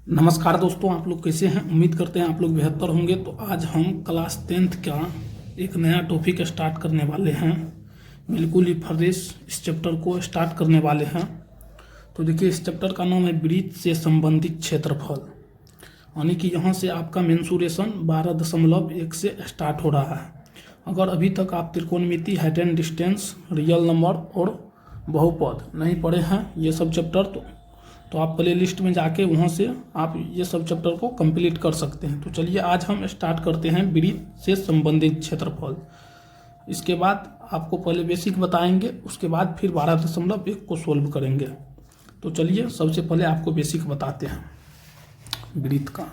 नमस्कार दोस्तों, आप लोग कैसे हैं। उम्मीद करते हैं आप लोग बेहतर होंगे। तो आज हम क्लास 10th का एक नया टॉपिक स्टार्ट करने वाले हैं। बिल्कुल ही फ्रेश इस चैप्टर को स्टार्ट करने वाले हैं। तो देखिए, इस चैप्टर का नाम है वृत्त से संबंधित क्षेत्रफल। यानी कि यहाँ से आपका मेंसुरेशन 12.1 से स्टार्ट हो रहा है। अगर अभी तक आप त्रिकोणमिति, height and distance, real number और बहुपद नहीं पढ़े हैं ये सब चैप्टर, तो आप प्ले लिस्ट में जाके वहाँ से आप ये सब चैप्टर को कंप्लीट कर सकते हैं। तो चलिए आज हम स्टार्ट करते हैं वृत्त से संबंधित क्षेत्रफल। इसके बाद आपको पहले बेसिक बताएंगे, उसके बाद फिर 12.1 को सोल्व करेंगे। तो चलिए सबसे पहले आपको बेसिक बताते हैं वृत्त का।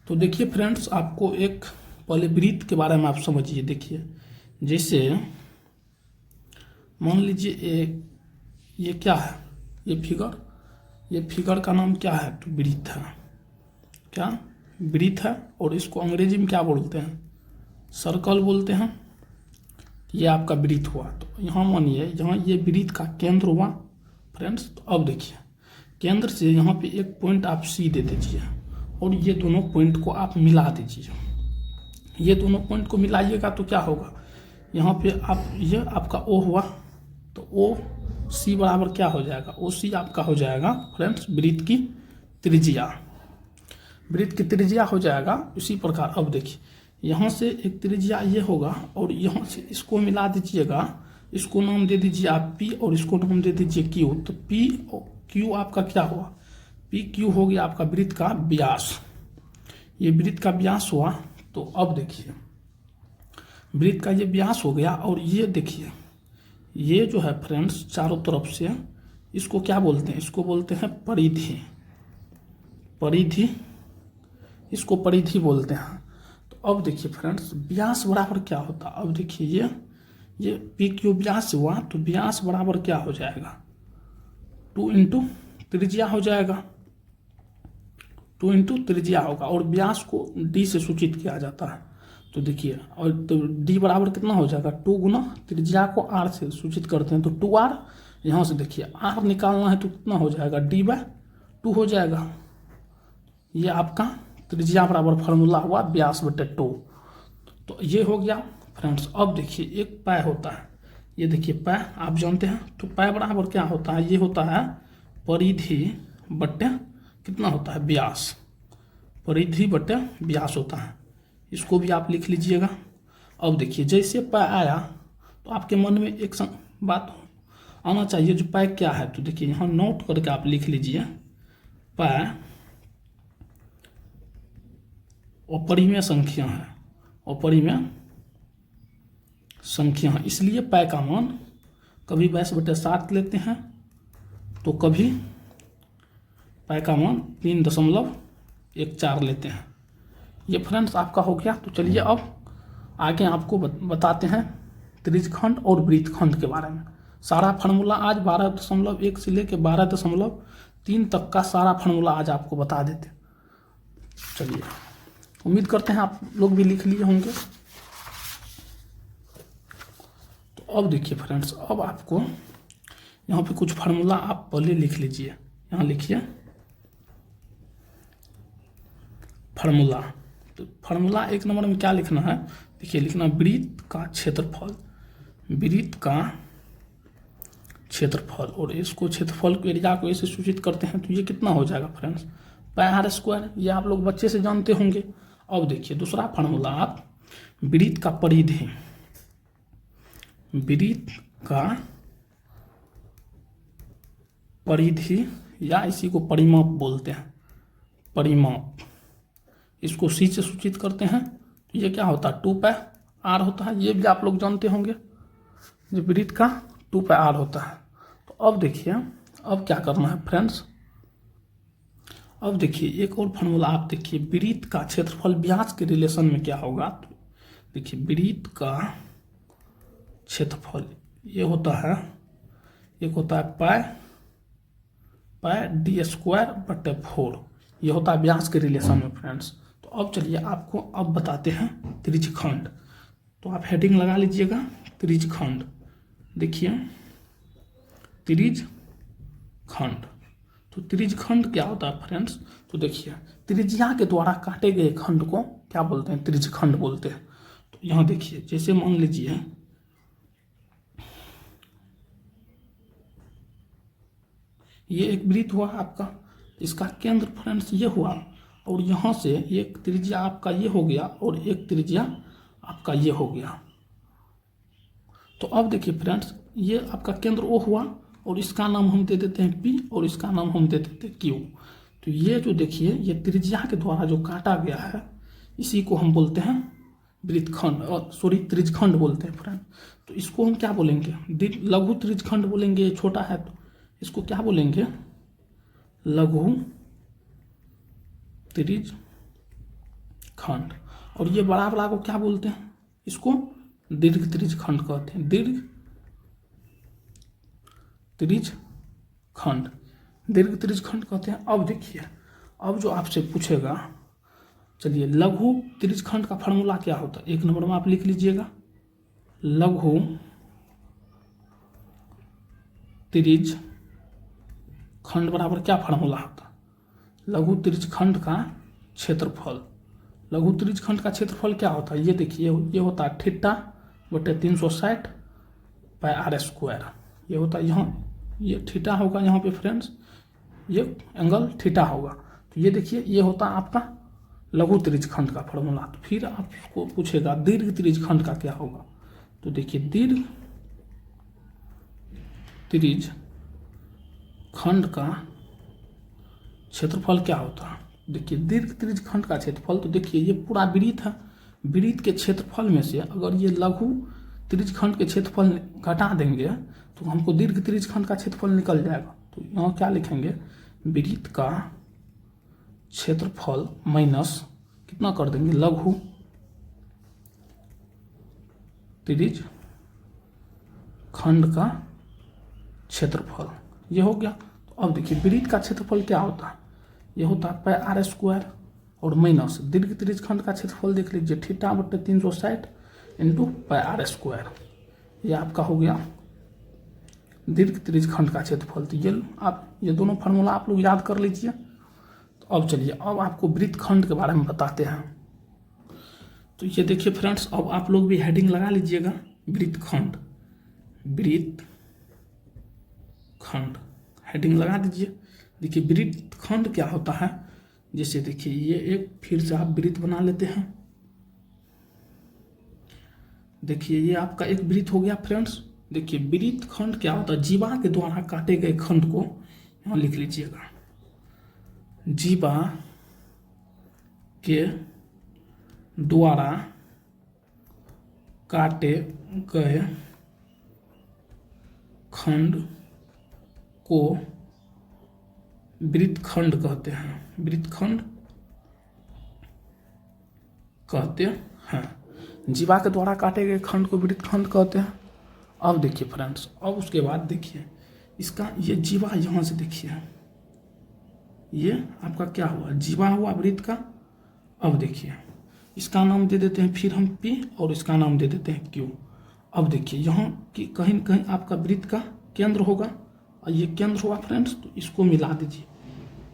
तो देखिए फ्रेंड्स, आपको एक पहले वृत्त के बारे में आप समझिए। देखिए, जैसे मान लीजिए ये क्या है, ये फिगर का नाम क्या है, तो वृत्त है। क्या वृत्त है, और इसको अंग्रेजी में क्या बोलते हैं, सर्कल बोलते हैं। ये आपका वृत्त हुआ। तो यहाँ मानिए, यहाँ ये वृत्त का केंद्र हुआ फ्रेंड्स। तो अब देखिए, केंद्र से यहाँ पे एक पॉइंट आप सी दे दीजिए और ये दोनों पॉइंट को आप मिला दीजिए। ये दोनों पॉइंट को मिलाइएगा तो क्या होगा, यहाँ पे आप ये आपका ओ हुआ, तो ओ सी बराबर क्या हो जाएगा, ओ सी आपका हो जाएगा फ्रेंड्स वृत्त की त्रिज्या। वृत्त की त्रिज्या हो जाएगा। इसी प्रकार अब देखिए, यहाँ से एक त्रिज्या ये होगा और यहाँ से इसको मिला दीजिएगा। इसको नाम दे दीजिए आप पी और इसको नाम दे दीजिए क्यू। तो पी क्यू आपका क्या हुआ, पी क्यू हो गया आपका वृत्त का व्यास। ये वृत्त का व्यास हुआ। तो अब देखिए, वृत्त का ये व्यास हो गया और ये देखिए, ये जो है फ्रेंड्स चारों तरफ से, इसको क्या बोलते हैं, इसको बोलते हैं परिधि। परिधि, इसको परिधि बोलते हैं। तो अब देखिए फ्रेंड्स, व्यास बराबर क्या होता है। अब देखिए, ये पी क्यू व्यास हुआ, तो व्यास बराबर क्या हो जाएगा, 2 इंटू त्रिज्या हो जाएगा। 2 इंटू त्रिज्या होगा और व्यास को डी से सूचित किया जाता है। तो देखिए, और तो डी बराबर कितना हो जाएगा, 2 गुना त्रिज्या को आर से सूचित करते हैं, तो 2r। यहाँ से देखिए आर निकालना है तो कितना हो जाएगा, d/2 हो जाएगा। ये आपका त्रिज्या बराबर फार्मूला हुआ व्यास बटे 2। तो ये हो गया फ्रेंड्स। अब देखिए, एक पै होता है, ये देखिए पै आप जानते हैं। तो पै बराबर क्या होता है, ये होता है परिधि बटे कितना होता है, व्यास। परिधि बटे व्यास होता है। इसको भी आप लिख लीजिएगा। अब देखिए, जैसे पै आया तो आपके मन में एक बात आना चाहिए, जो पै क्या है। तो देखिए, यहाँ नोट करके आप लिख लीजिए, पै अपरिमेय संख्या है। अपरिमेय संख्या है, इसलिए पै का मान कभी 22/7 लेते हैं, तो कभी पै का मान 3.14 लेते हैं। ये फ्रेंड्स आपका हो गया। तो चलिए अब आगे आपको बताते हैं त्रिज्यखंड और वृत्तखंड के बारे में। सारा फार्मूला आज 12.1 से लेकर 12.3 तक का सारा फार्मूला आज आपको बता देते। चलिए, उम्मीद करते हैं आप लोग भी लिख लिए होंगे। तो अब देखिए फ्रेंड्स, अब आपको यहाँ पे कुछ फार्मूला आप पहले लिख लीजिए। यहाँ लिखिए फार्मूला। तो फार्मूला 1 नंबर में क्या लिखना है, देखिए लिखना वृत्त का क्षेत्रफल। वृत्त का क्षेत्रफल, और इसको क्षेत्रफल को एरिया को ऐसे सूचित करते हैं। तो ये कितना हो जाएगा फ्रेंड्स, πr²। ये आप लोग बच्चे से जानते होंगे। अब देखिए दूसरा फार्मूला, आप वृत्त का परिधि, वृत्त का परिधि या इसी को परिमाप बोलते हैं, परिमाप। इसको सी से सूचित करते हैं। तो ये क्या होता है, 2πr होता है। ये भी आप लोग जानते होंगे, जो वृत्त का 2πr होता है। तो अब देखिए, अब क्या करना है फ्रेंड्स, अब देखिए एक और फार्मूला आप देखिए, वृत्त का क्षेत्रफल व्यास के रिलेशन में क्या होगा। तो देखिए, वृत्त का क्षेत्रफल ये होता है, एक होता है πd²/4। ये होता है व्यास के रिलेशन में फ्रेंड्स। तो अब चलिए आपको अब बताते हैं त्रिज्यखंड। तो आप हेडिंग लगा लीजिएगा त्रिज्यखंड। देखिए त्रिज्यखंड, तो त्रिज्यखंड क्या होता है फ्रेंड्स? तो देखिए त्रिज्या के द्वारा काटे गए खंड को क्या बोलते हैं? त्रिज्यखंड बोलते हैं। तो यहाँ देखिए, जैसे मान लीजिए ये एक वृत्त हुआ आपका, इसका केंद्र फ्रेंड्स ये हुआ, और यहाँ से एक त्रिज्या आपका ये हो गया और एक त्रिज्या आपका ये हो गया। तो अब देखिए फ्रेंड्स, ये आपका केंद्र O हुआ और इसका नाम हम दे देते हैं P और इसका नाम हम दे देते हैं Q। तो ये जो देखिए ये त्रिज्या के द्वारा जो काटा गया है इसी को हम बोलते हैं वृत्तखंड, सॉरी त्रिज्यखंड बोलते हैं फ्रेंड। तो इसको हम क्या बोलेंगे? लघु त्रिज्यखंड बोलेंगे, छोटा है तो इसको क्या बोलेंगे? लघु त्रिज्यखंड। और ये बड़ा वाला को क्या बोलते हैं? इसको दीर्घ त्रिज्यखंड कहते हैं, दीर्घ त्रिज्यखंड, दीर्घ त्रिज्यखंड कहते हैं। अब देखिए, अब जो आपसे पूछेगा, चलिए लघु त्रिज्यखंड का फॉर्मूला क्या होता है? 1 नंबर में आप लिख लीजिएगा, लघु त्रिज्यखंड बराबर क्या फॉर्मूला होता है? लघु त्रिज्यखंड का क्षेत्रफल। लघु त्रिज्यखंड का क्षेत्रफल क्या होता है? ये देखिए, ये होता है θ/360/r²। ये होता है यहाँ, ये थीटा होगा यहाँ पे फ्रेंड्स, ये एंगल थीटा होगा। तो ये देखिए, ये होता है आपका लघु त्रिज्यखंड का फॉर्मूला। तो फिर आपको पूछेगा दीर्घ त्रिज्यखंड का क्या होगा? तो देखिए दीर्घ त्रिज्यखंड का क्षेत्रफल क्या होता है? देखिए दीर्घ त्रिज्यखंड का क्षेत्रफल, तो देखिए ये पूरा वृत्त है, वृत्त के क्षेत्रफल में से अगर ये लघु त्रिज्यखंड के क्षेत्रफल घटा देंगे तो हमको दीर्घ त्रिज्यखंड का क्षेत्रफल निकल जाएगा। तो यहाँ क्या लिखेंगे? वृत्त का क्षेत्रफल माइनस कितना कर देंगे? लघु त्रिज्यखंड का क्षेत्रफल, ये हो गया। तो अब देखिए वृत्त का क्षेत्रफल क्या होता है? ये होता है πr² और माइनस दीर्घ त्रिज्यखंड का क्षेत्रफल देख लीजिए, θ/360 × πr²। ये आपका हो गया दीर्घ त्रिज्यखंड का क्षेत्रफल। तो ये दोनों फार्मूला आप लोग याद कर लीजिए। तो अब चलिए, अब आपको वृत्तखंड के बारे में बताते हैं। तो ये देखिए फ्रेंड्स, अब आप लोग भी हेडिंग लगा लीजिएगा, वृत्तखंड, वृत्तखंड हेडिंग लगा दीजिए। देखिए वृत्तखंड क्या होता है? जैसे देखिए ये एक, फिर से आप वृत्त बना लेते हैं। देखिए ये आपका एक वृत्त हो गया फ्रेंड्स। देखिए वृत्तखंड क्या होता है? जीवा के द्वारा काटे गए खंड को यहाँ लिख लीजिएगा, जीवा के द्वारा काटे गए खंड को वृत्तखंड कहते हैं, वृत्तखंड कहते हैं। जीवा के द्वारा काटे गए खंड को वृत्तखंड कहते हैं। अब देखिए फ्रेंड्स, अब उसके बाद देखिए इसका, ये जीवा यहाँ से देखिए, ये आपका क्या हुआ? जीवा हुआ वृत्त का। अब देखिए इसका नाम दे देते हैं फिर हम P और इसका नाम दे देते हैं Q। अब देखिए यहाँ कि कहीं न कहीं आपका वृत्त का केंद्र होगा और ये केंद्र हुआ फ्रेंड्स। तो इसको मिला दीजिए,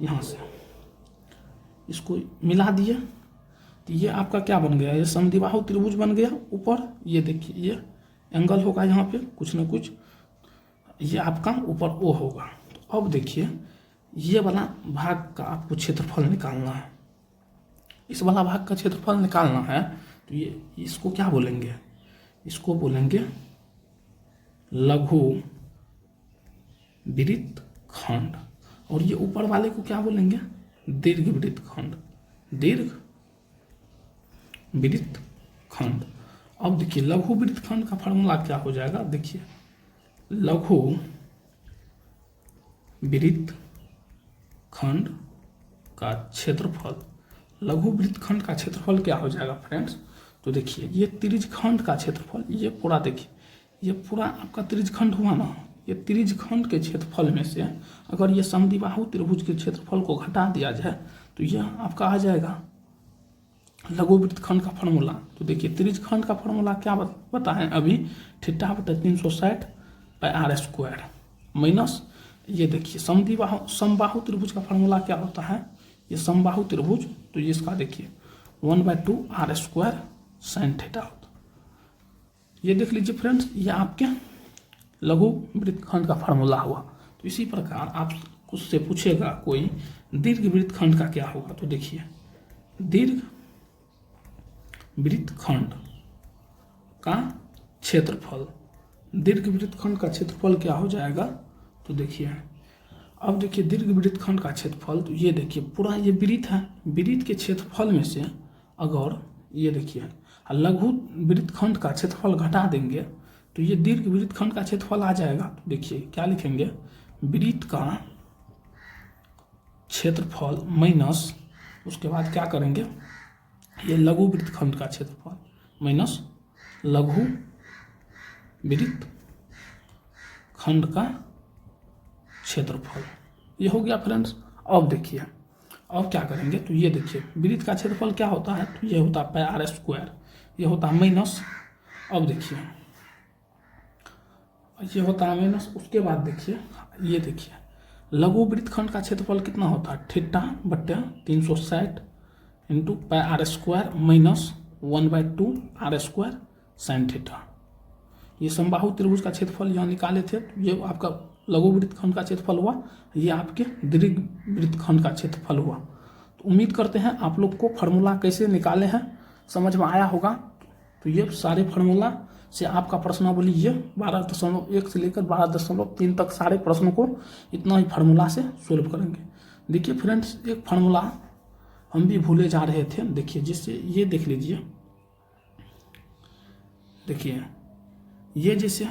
यहाँ से इसको मिला दिए तो ये आपका क्या बन गया? ये समद्विबाहु त्रिभुज बन गया। ऊपर ये देखिए ये एंगल होगा यहाँ पे कुछ न कुछ, ये आपका ऊपर O होगा। तो अब देखिए ये वाला भाग का आपको क्षेत्रफल निकालना है, इस वाला भाग का क्षेत्रफल निकालना है। तो ये इसको क्या बोलेंगे? इसको बोलेंगे लघु वृत्तखंड। और ये ऊपर वाले को क्या बोलेंगे? दीर्घ वृत्तखंड, दीर्घ वृत्तखंड। अब देखिए लघु वृत्तखंड का फॉर्मूला क्या हो जाएगा? देखिए लघु वृत्तखंड का क्षेत्रफल, लघु वृत्तखंड का क्षेत्रफल क्या हो जाएगा फ्रेंड्स? तो देखिए ये त्रिज्यखंड का क्षेत्रफल, ये पूरा देखिए, ये पूरा आपका त्रिज्यखंड हुआ ना, ये त्रिज्यखंड के क्षेत्रफल में से अगर ये समद्विबाहु त्रिभुज के क्षेत्रफल को घटा दिया जाए तो यह आपका आ जाएगा लघु वृत्तखंड का फॉर्मूला। तो देखिए त्रिज्यखंड का फॉर्मूला क्या बताएं अभी, θ/360/r² माइनस ये देखिए समबाहु त्रिभुज का फॉर्मूला क्या होता है, ये समबाहु त्रिभुज, तो ये इसका देखिए 1/2 r स्क्वायर साइन थीटा होता है। ये देख लीजिए फ्रेंड्स, ये आपके लघु वृत्तखंड का फॉर्मूला हुआ। तो इसी प्रकार आप कुछ से पूछेगा कोई दीर्घ वृत्तखंड का क्या होगा, तो देखिए दीर्घ वृत्तखंड का क्षेत्रफल, दीर्घ वृत्तखंड का क्षेत्रफल क्या हो जाएगा, तो देखिए अब देखिए दीर्घ वृत्तखंड का क्षेत्रफल, तो ये देखिए पूरा ये वृत्त है, वृत्त के क्षेत्रफल में से अगर ये देखिए लघु वृत्तखंड का क्षेत्रफल घटा देंगे तो ये दीर्घ वृत्तखंड का क्षेत्रफल आ जाएगा। तो देखिए क्या लिखेंगे, वृत्त का क्षेत्रफल माइनस, उसके बाद क्या करेंगे, ये लघु वृत्तखंड का क्षेत्रफल माइनस लघु वृत्तखंड का क्षेत्रफल, ये हो गया फ्रेंड्स। अब देखिए अब क्या करेंगे, तो ये देखिए वृत्त का क्षेत्रफल क्या होता है, तो ये होता है पाई r स्क्वायर, ये होता है माइनस, अब देखिए ये होता है माइनस, उसके बाद देखिए ये देखिए लघु वृत्तखंड का क्षेत्रफल कितना होता है, थीटा बटे 360 into pi r square minus 1/2 r square sine theta. ये समबाहु त्रिभुज का क्षेत्रफल यहाँ निकाले थे, तो ये आपका लघु वृत्तखंड का क्षेत्रफल हुआ, ये आपके दीर्घ वृत्तखंड का क्षेत्रफल हुआ। तो उम्मीद करते हैं आप लोग को फार्मूला कैसे निकाले हैं समझ में आया होगा। तो ये सारे फार्मूला से आपका प्रश्नावली ये 12.1 से लेकर 12.3 तक सारे प्रश्नों को इतना ही फार्मूला से सोल्व करेंगे। देखिए फ्रेंड्स, एक फार्मूला हम भी भूले जा रहे थे, देखिए जिससे ये देख लीजिए, देखिए ये जैसे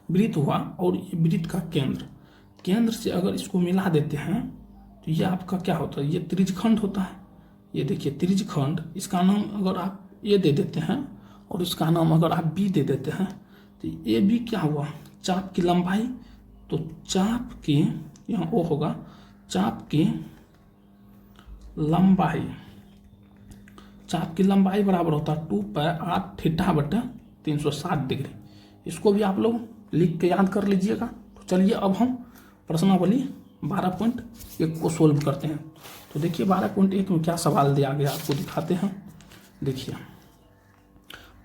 वृत्त हुआ और ये वृत्त का केंद्र से अगर इसको मिला देते हैं तो ये आपका क्या होता है, ये त्रिज्यखंड होता है। ये देखिए त्रिज्यखंड, इसका नाम अगर आप ए दे देते हैं और इसका नाम अगर आप बी दे देते हैं तो ए बी क्या हुआ, चाप की लंबाई, तो चाप की यहाँ ओ होगा, चाप की लंबाई बराबर होता है 2 पाई r थीटा बटे 360 डिग्री। इसको भी आप लोग लिख के याद कर लीजिएगा। तो चलिए अब हम प्रश्नावली 12.1 को सोल्व करते हैं। तो देखिए 12.1 में क्या सवाल दिया गया आपको दिखाते हैं। देखिए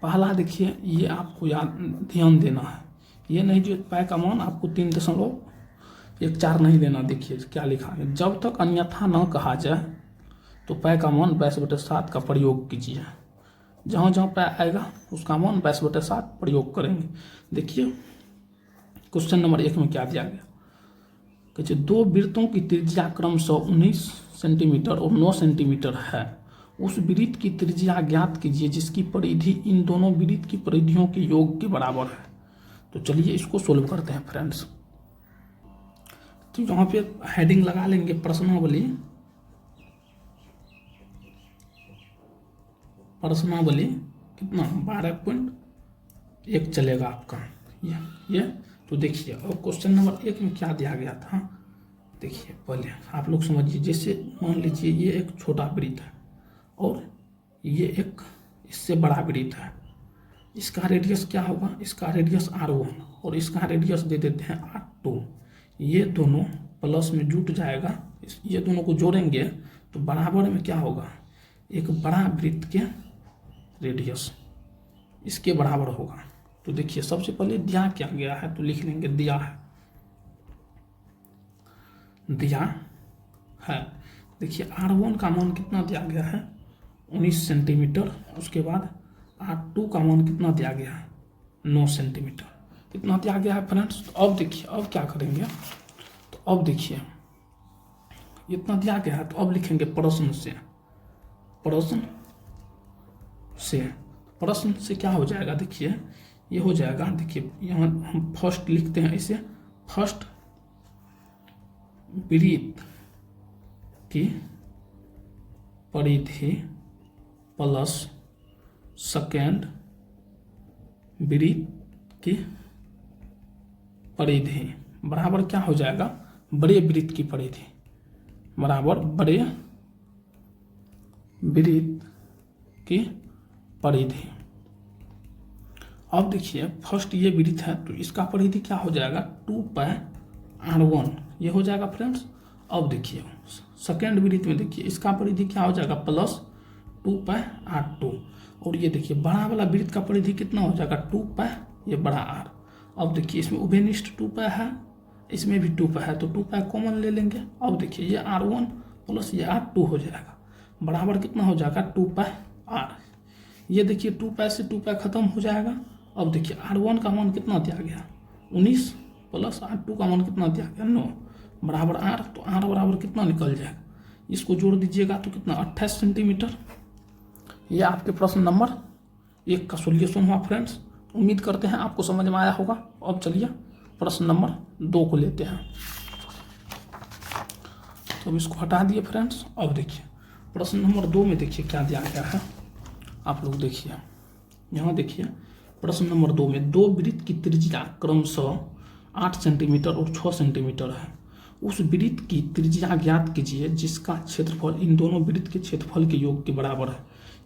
पहला, देखिए ये आपको ध्यान देना है, ये नहीं जो पाई का मान आपको 3.14 नहीं देना। देखिए क्या लिखा है, जब तक अन्यथा न कहा जाए तो पाई का मान 22/7 का प्रयोग कीजिए। जहाँ जहाँ पाई आएगा उसका मान 22/7 प्रयोग करेंगे। देखिए क्वेश्चन नंबर 1 में क्या दिया गया, कहते दो वृत्तों की त्रिज्या क्रमशः 19 सेंटीमीटर और 9 सेंटीमीटर है, उस वृत्त की त्रिज्या ज्ञात कीजिए जिसकी परिधि इन दोनों वृत्त की परिधियों के योग के बराबर है। तो चलिए इसको सोल्व करते हैं फ्रेंड्स। तो यहाँ पे हेडिंग लगा लेंगे प्रश्नावली कितना 12.1 चलेगा आपका ये। तो देखिए और क्वेश्चन नंबर 1 में क्या दिया गया था, देखिए पहले आप लोग समझिए। जैसे मान लीजिए ये एक छोटा वृत्त है और ये एक इससे बड़ा वृत्त है, इसका रेडियस क्या होगा, इसका रेडियस r1 और इसका रेडियस दे देते हैं r2। ये दोनों प्लस में जुट जाएगा, ये दोनों को जोड़ेंगे तो बराबर में क्या होगा, एक बड़ा वृत्त के रेडियस इसके बराबर होगा। तो देखिए सबसे पहले दिया क्या गया है, तो लिख लेंगे दिया है। देखिए r1 का मान कितना दिया गया है 19 सेंटीमीटर, उसके बाद r2 का मान कितना दिया गया है 9 सेंटीमीटर, कितना दिया गया है फ्रेंड्स। तो अब देखिए अब क्या करेंगे, तो अब देखिए इतना दिया गया है, तो अब लिखेंगे प्रश्न से क्या हो जाएगा, देखिए ये हो जाएगा। देखिए यहाँ हम फर्स्ट लिखते हैं इसे, फर्स्ट वृत्त की परिधि प्लस सेकेंड वृत्त की परिधि बराबर क्या हो जाएगा, बड़े वृत्त की परिधि बराबर बड़े वृत्त की परिधि। अब देखिए फर्स्ट ये वृत्त है तो इसका परिधि क्या हो जाएगा 2 पाई R1 ये हो जाएगा फ्रेंड्स। अब देखिए सेकेंड वृत्त में देखिए इसका परिधि क्या हो जाएगा +2πr2। और ये देखिए बड़ा वाला वृत्त का परिधि कितना हो जाएगा 2π, ये बड़ा R। अब देखिए इसमें उभयनिष्ठ 2π है, इसमें भी 2π है, तो 2π कॉमन ले लेंगे। अब देखिए ये R1 प्लस ये R2 हो जाएगा बराबर कितना हो जाएगा 2πr। ये देखिए 2π से 2π खत्म हो जाएगा। अब देखिए R1 का मान कितना दिया गया 19 प्लस R2 का मान कितना दिया गया 9 बराबर R। तो R बराबर कितना निकल जाएगा, इसको जोड़ दीजिएगा तो कितना 28 सेंटीमीटर। ये आपके प्रश्न नंबर 1 का सॉल्यूशन हुआ फ्रेंड्स। उम्मीद करते हैं आपको समझ में आया होगा। अब चलिए प्रश्न नंबर 2 को लेते हैं। तो अब इसको हटा दिए फ्रेंड्स। अब देखिए प्रश्न नंबर 2 में देखिए क्या दिया गया है, आप लोग देखिए यहाँ देखिए प्रश्न नंबर 2 में दो वृत्त की त्रिज्या क्रमशः 8 सेंटीमीटर और 6 सेंटीमीटर है। उस वृत्त की त्रिज्या ज्ञात कीजिए जिसका क्षेत्रफल इन दोनों वृत्त के क्षेत्रफल के योग के बराबर है।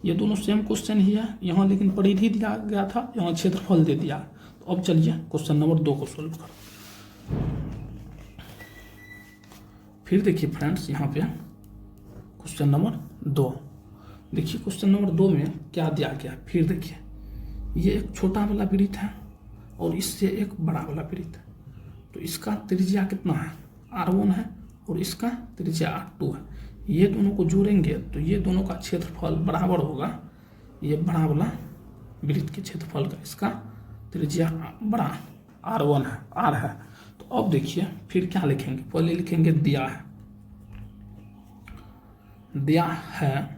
ये दोनों सेम क्वेश्चन ही है यहाँ, लेकिन परिधि दिया गया था, यहाँ क्षेत्रफल दे दिया। तो अब चलिए क्वेश्चन नंबर 2 को सोल्व करो। फिर देखिए फ्रेंड्स यहाँ पे क्वेश्चन नंबर 2 देखिए क्वेश्चन नंबर 2 में क्या दिया गया। फिर देखिए ये एक छोटा वाला वृत्त है और इससे एक बड़ा वाला वृत्त है, तो इसका त्रिज्या कितना है R1 है और इसका त्रिज्या R2 है। ये दोनों को जोड़ेंगे तो ये दोनों का क्षेत्रफल बराबर होगा ये बड़ा वाला वृत्त के क्षेत्रफल का, इसका त्रिज्या बड़ा R1 है, R है। तो अब देखिए फिर क्या लिखेंगे, पहले लिखेंगे दिया है।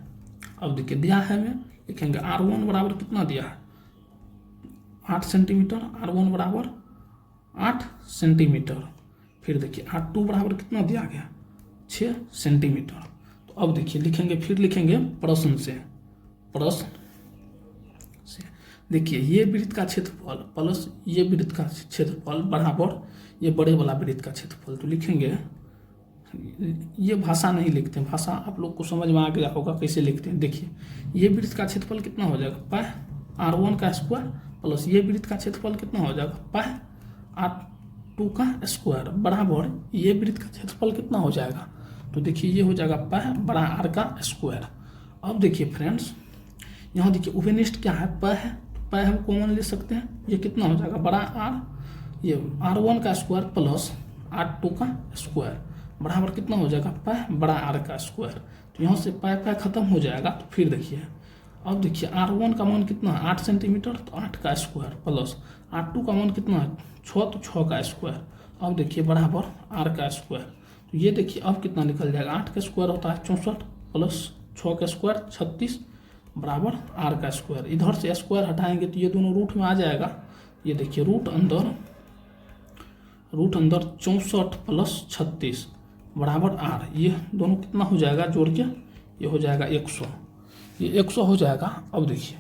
अब देखिए दिया है में लिखेंगे R1 बराबर कितना दिया है 8 सेंटीमीटर, R1 बराबर 8 सेंटीमीटर। फिर देखिए R2 बराबर कितना दिया गया 6 सेंटीमीटर। तो अब देखिए लिखेंगे, फिर लिखेंगे प्रश्न से देखिए ये वृत्त का क्षेत्रफल प्लस ये वृत्त का क्षेत्रफल बराबर ये बड़े वाला वृत्त का क्षेत्रफल। तो लिखेंगे, ये भाषा नहीं लिखते, भाषा आप लोग को समझ में आ गया होगा कैसे लिखते हैं। देखिए ये वृत्त का क्षेत्रफल कितना हो जाएगा पाई R1 का स्क्वायर प्लस ये वृत्त का क्षेत्रफल कितना हो जाएगा पाई R2 का स्क्वायर बराबर ये वृत्त का क्षेत्रफल कितना हो जाएगा। तो देखिए ये हो जाएगा पाई बड़ा R का स्क्वायर। अब देखिए फ्रेंड्स यहाँ देखिए उभयनिष्ठ क्या है पाई है, तो पाई हम कॉमन ले सकते हैं। ये कितना हो जाएगा बड़ा R, ये R1 का स्क्वायर प्लस R2 का स्क्वायर बराबर कितना हो जाएगा पाई बड़ा R का स्क्वायर। तो यहाँ से पाई पाई खत्म हो जाएगा। तो फिर देखिए अब देखिए R1 का मान कितना है 8 सेंटीमीटर, तो 8 का स्क्वायर प्लस R2 का मान कितना है 6, तो 6 का स्क्वायर। अब देखिए बराबर R का स्क्वायर। तो ये देखिए अब कितना निकल जाएगा 8 का स्क्वायर होता है 64 प्लस 6 का स्क्वायर 36 बराबर R का स्क्वायर। इधर से स्क्वायर हटाएंगे तो ये दोनों रूट में आ जाएगा। ये देखिए रूट अंदर 64 प्लस 36 बराबर R। ये दोनों कितना हो जाएगा जोड़ के, ये हो जाएगा 100, ये 100 हो जाएगा। अब देखिए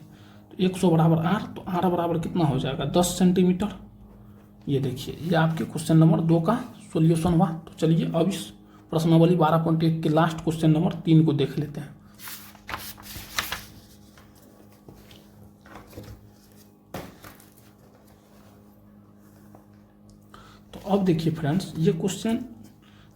तो 100 बराबर R, तो R बराबर कितना हो जाएगा 10 सेंटीमीटर। ये देखिए ये आपके क्वेश्चन नंबर 2 का सॉल्यूशन हुआ। तो चलिए अब इस प्रश्नावली 12.1 के लास्ट क्वेश्चन नंबर 3 को देख लेते हैं। तो अब देखिए फ्रेंड्स ये क्वेश्चन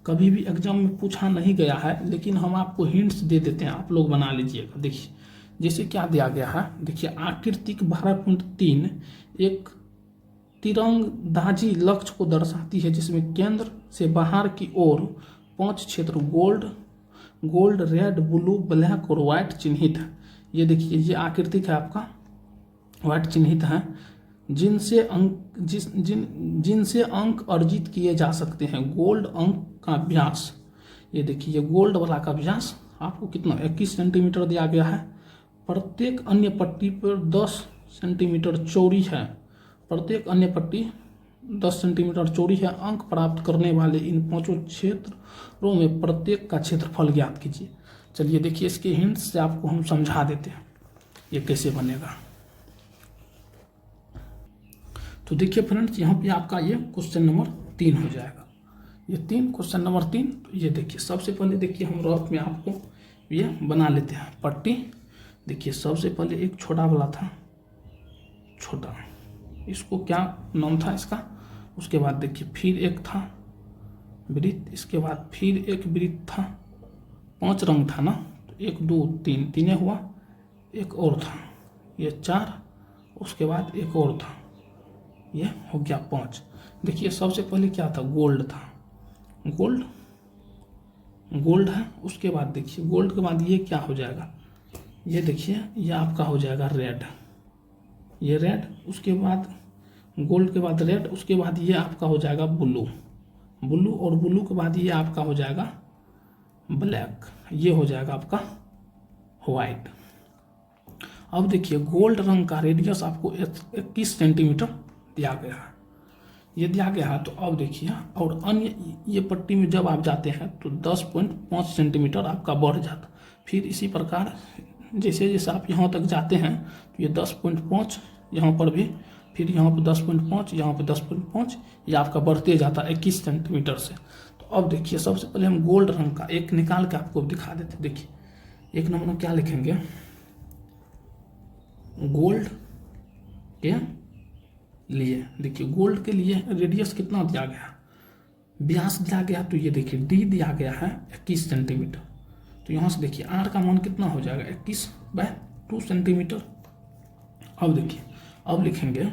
कभी भी एग्जाम में पूछा नहीं गया है, लेकिन हम आपको हिंट्स दे देते हैं, आप लोग बना लीजिएगा। देखिए जैसे क्या दिया गया है, देखिए आकृतिक 12.3 एक तीरंदाजी लक्ष्य को दर्शाती है जिसमें केंद्र से बाहर की ओर 5 क्षेत्र गोल्ड रेड ब्लू ब्लैक और व्हाइट चिन्हित है। ये देखिए ये आकृतिक है आपका, व्हाइट चिन्हित है, जिनसे अंक अर्जित किए जा सकते हैं। गोल्ड अंक का व्यास, ये देखिए ये गोल्ड वाला का व्यास आपको कितना 21 सेंटीमीटर दिया गया है। प्रत्येक अन्य पट्टी पर 10 सेंटीमीटर चौड़ी है, प्रत्येक अन्य पट्टी 10 सेंटीमीटर चौड़ी है। अंक प्राप्त करने वाले इन 5 क्षेत्रों में प्रत्येक का क्षेत्रफल ज्ञात कीजिए। चलिए देखिए इसके हिंट्स से आपको हम समझा देते हैं ये कैसे बनेगा। तो देखिए फ्रेंड्स यहाँ पे आपका ये क्वेश्चन नंबर 3 हो जाएगा। ये 3 क्वेश्चन नंबर 3। तो ये देखिए सबसे पहले देखिए हम रफ में आपको ये बना लेते हैं पट्टी। देखिए सबसे पहले एक छोटा वाला था, छोटा, इसको क्या नाम था इसका। उसके बाद देखिए फिर एक था वृत्त, इसके बाद फिर एक वृत्त था, 5 रंग था ना, तो 1 2 3, तीने हुआ, एक और था, ये 4, उसके बाद एक और था, ये हो गया 5। देखिए सबसे पहले क्या था, गोल्ड था, गोल्ड है। उसके बाद देखिए गोल्ड के बाद ये क्या हो जाएगा, ये देखिए ये आपका हो जाएगा रेड, ये रेड, उसके बाद गोल्ड के बाद रेड, उसके बाद ये आपका हो जाएगा ब्लू, और ब्लू के बाद ये आपका हो जाएगा ब्लैक, ये हो जाएगा आपका व्हाइट। अब देखिए गोल्ड रंग का रेडियस आपको 21 सेंटीमीटर दिया गया है, ये दिया गया है। तो अब देखिए, और अन्य ये पट्टी में जब आप जाते हैं तो 10.5 सेंटीमीटर आपका बढ़ जाता, फिर इसी प्रकार जैसे जैसे आप यहाँ तक जाते हैं तो ये 10.5 यहाँ पर भी, फिर यहाँ पर 10.5, यहाँ पर 10.5, ये आपका बढ़ते जाता है 21 सेंटीमीटर से। तो अब देखिए सबसे पहले हम गोल्ड रंग का एक निकाल के आपको दिखा देते। देखिए 1 नंबर में क्या लिखेंगे, गोल्ड के लिए, देखिए गोल्ड के लिए रेडियस कितना दिया गया, व्यास दिया गया, तो ये देखिए डी दिया गया है 21 सेंटीमीटर। तो यहाँ से देखिए आर का मान कितना हो जाएगा, 21/2 सेंटीमीटर। अब देखिए अब लिखेंगे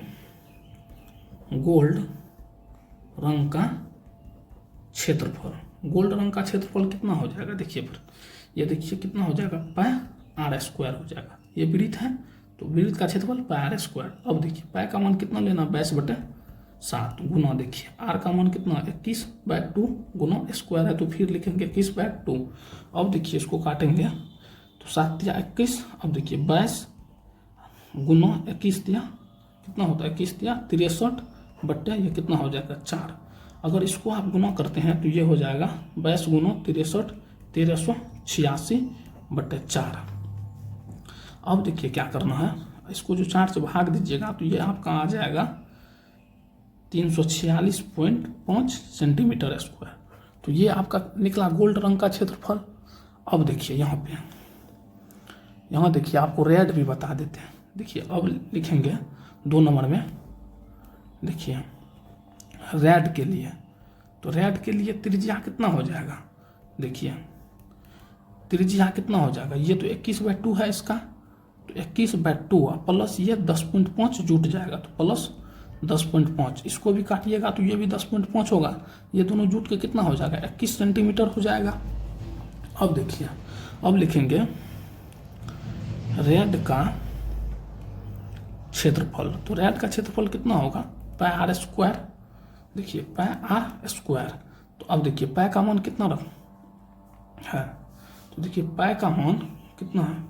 गोल्ड रंग का क्षेत्रफल, गोल्ड रंग का क्षेत्रफल कितना हो जाएगा, देखिए फिर ये देखिए कितना हो जाएगा, πr² हो जाएगा, ये वृत्त है तो वृत्त का क्षेत्रफल πr²। अब देखिए पाई का मान कितना लेना, 22/7 गुना, देखिए आर का मान कितना 21/2 गुना स्क्वायर है, तो फिर लिखेंगे 21/2। अब देखिए इसको काटेंगे तो 7 या 21, अब देखिए 22 गुना 21 दिया कितना होता है, 21 दिया 63 बट्टे ये कितना हो जाएगा 4। अगर इसको आप गुना करते हैं तो ये हो जाएगा 22 गुना 63, 1386/4। अब देखिए क्या करना है, इसको जो 4 से भाग दीजिएगा तो ये आपका आ जाएगा 346.5 सेंटीमीटर स्क्वायर। तो ये आपका निकला गोल्ड रंग का क्षेत्रफल। अब देखिए यहाँ देखिए आपको रेड भी बता देते हैं। देखिए अब लिखेंगे 2 नंबर में, देखिए रेड के लिए, तो रेड के लिए त्रिज्या कितना हो जाएगा, देखिए त्रिज्या कितना हो जाएगा, ये तो 21/2 है इसका, तो 21/2 प्लस ये 10.5 जुट जाएगा, तो प्लस 10.5, इसको भी काटिएगा तो ये भी 10.5 होगा, ये दोनों जुट के कितना हो जाएगा 21 सेंटीमीटर हो जाएगा। अब देखिए अब लिखेंगे रेड का क्षेत्रफल, तो रेड का क्षेत्रफल कितना होगा, πr², देखिए πr²। तो अब देखिए पाई का मान कितना है, तो देखिए पाई का मान कितना है,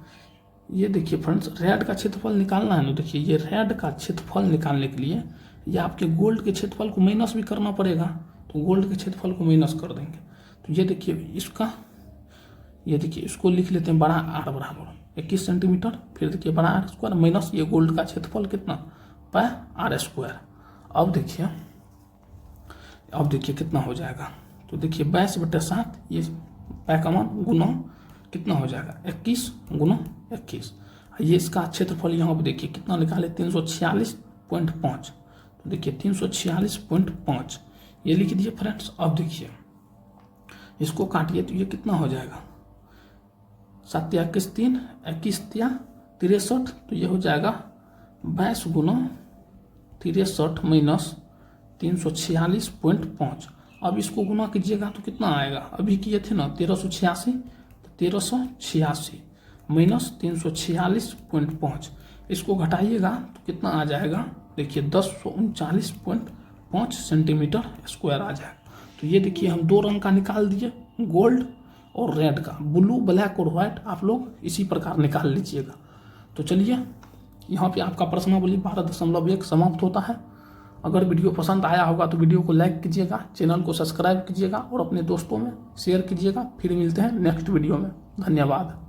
ये देखिए फ्रेंड्स रेड का क्षेत्रफल निकालना है ना, देखिए ये रेड का क्षेत्रफल निकालने के लिए ये आपके गोल्ड के क्षेत्रफल को माइनस भी करना पड़ेगा, तो गोल्ड के क्षेत्रफल को माइनस कर देंगे। तो ये देखिए इसका, ये देखिए इसको लिख लेते हैं बड़ा आर बराबर 21 सेंटीमीटर, फिर देखिए बड़ा r² माइनस ये गोल्ड का क्षेत्रफल कितना πr²। अब देखिए कितना हो जाएगा, तो देखिए 22/7, ये पाई का मान गुना कितना हो जाएगा 21 गुना 21, ये इसका क्षेत्रफल यहाँ पर देखिए कितना निकाले 346.5, तो देखिए 346.5 ये लिख दिए फ्रेंड्स। अब देखिए इसको काटिए तो ये कितना हो जाएगा, 7 या 21 3, 21 या 63, तो ये हो जाएगा 22 गुना 63 माइनस 346.5। अब इसको गुना कीजिएगा तो कितना आएगा, अभी किए थे ना 1386, तो 1386 माइनस 346.5, इसको घटाइएगा तो कितना आ जाएगा, देखिए 1039.5 सेंटीमीटर स्क्वायर आ जाएगा। तो ये देखिए हम 2 रंग का निकाल दिए, गोल्ड और रेड का, ब्लू ब्लैक और व्हाइट आप लोग इसी प्रकार निकाल लीजिएगा। तो चलिए यहाँ पे आपका प्रश्नावली 12.1 समाप्त होता है। अगर वीडियो पसंद आया होगा तो वीडियो को लाइक कीजिएगा, चैनल को सब्सक्राइब कीजिएगा और अपने दोस्तों में शेयर कीजिएगा। फिर मिलते हैं नेक्स्ट वीडियो में, धन्यवाद।